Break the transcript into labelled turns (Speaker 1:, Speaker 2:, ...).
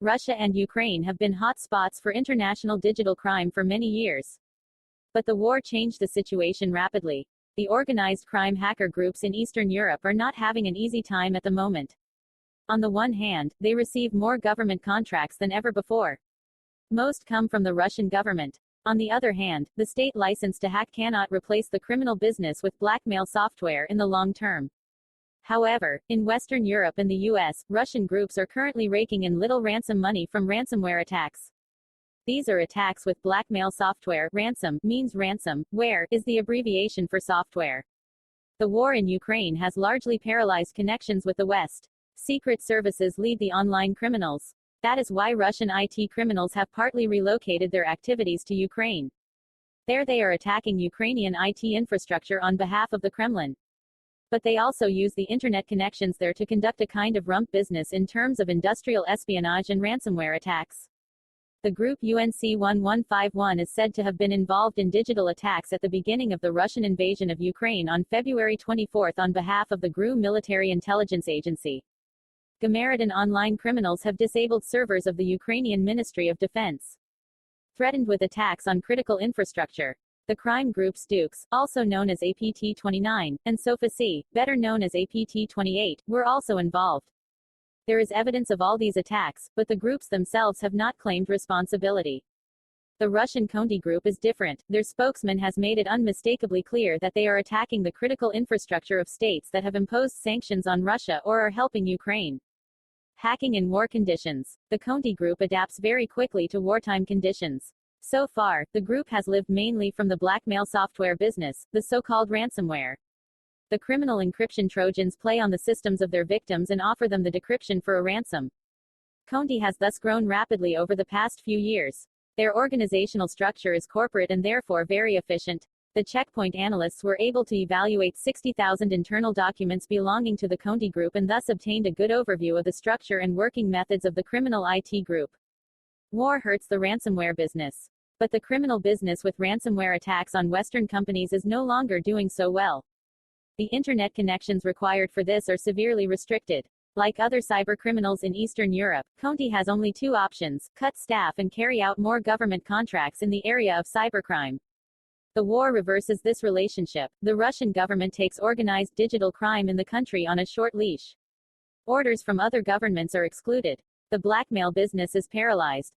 Speaker 1: Russia and Ukraine have been hot spots for international digital crime for many years. But the war changed the situation rapidly. The organized crime hacker groups in Eastern Europe are not having an easy time at the moment. On the one hand, they receive more government contracts than ever before. Most come from the Russian government. On the other hand, the state license to hack cannot replace the criminal business with blackmail software in the long term. However, in Western Europe and the US, Russian groups are currently raking in little ransom money from ransomware attacks. These are attacks with blackmail software. Ransom means ransom, where is the abbreviation for software. The war in Ukraine has largely paralyzed connections with the West. Secret services lead the online criminals. That is why Russian IT criminals have partly relocated their activities to Ukraine. There they are attacking Ukrainian IT infrastructure on behalf of the Kremlin. But they also use the internet connections there to conduct a kind of rump business in terms of industrial espionage and ransomware attacks. The group UNC1151 is said to have been involved in digital attacks at the beginning of the Russian invasion of Ukraine on February 24 on behalf of the GRU military intelligence agency. Gamaritan online criminals have disabled servers of the Ukrainian Ministry of Defense. Threatened with attacks on critical infrastructure. The crime groups Dukes, also known as APT-29, and SOFA-C, better known as APT-28, were also involved. There is evidence of all these attacks, but the groups themselves have not claimed responsibility. The Russian Conti group is different. Their spokesman has made it unmistakably clear that they are attacking the critical infrastructure of states that have imposed sanctions on Russia or are helping Ukraine. Hacking in war conditions. The Conti group adapts very quickly to wartime conditions. So far, the group has lived mainly from the blackmail software business, the so-called ransomware. The criminal encryption Trojans play on the systems of their victims and offer them the decryption for a ransom. Conti has thus grown rapidly over the past few years. Their organizational structure is corporate and therefore very efficient. The checkpoint analysts were able to evaluate 60,000 internal documents belonging to the Conti group and thus obtained a good overview of the structure and working methods of the criminal IT group. War hurts the ransomware business. But the criminal business with ransomware attacks on Western companies is no longer doing so well. The internet connections required for this are severely restricted. Like other cybercriminals in Eastern Europe, Conti has only two options: cut staff and carry out more government contracts in the area of cybercrime. The war reverses this relationship. The Russian government takes organized digital crime in the country on a short leash. Orders from other governments are excluded. The blackmail business is paralyzed.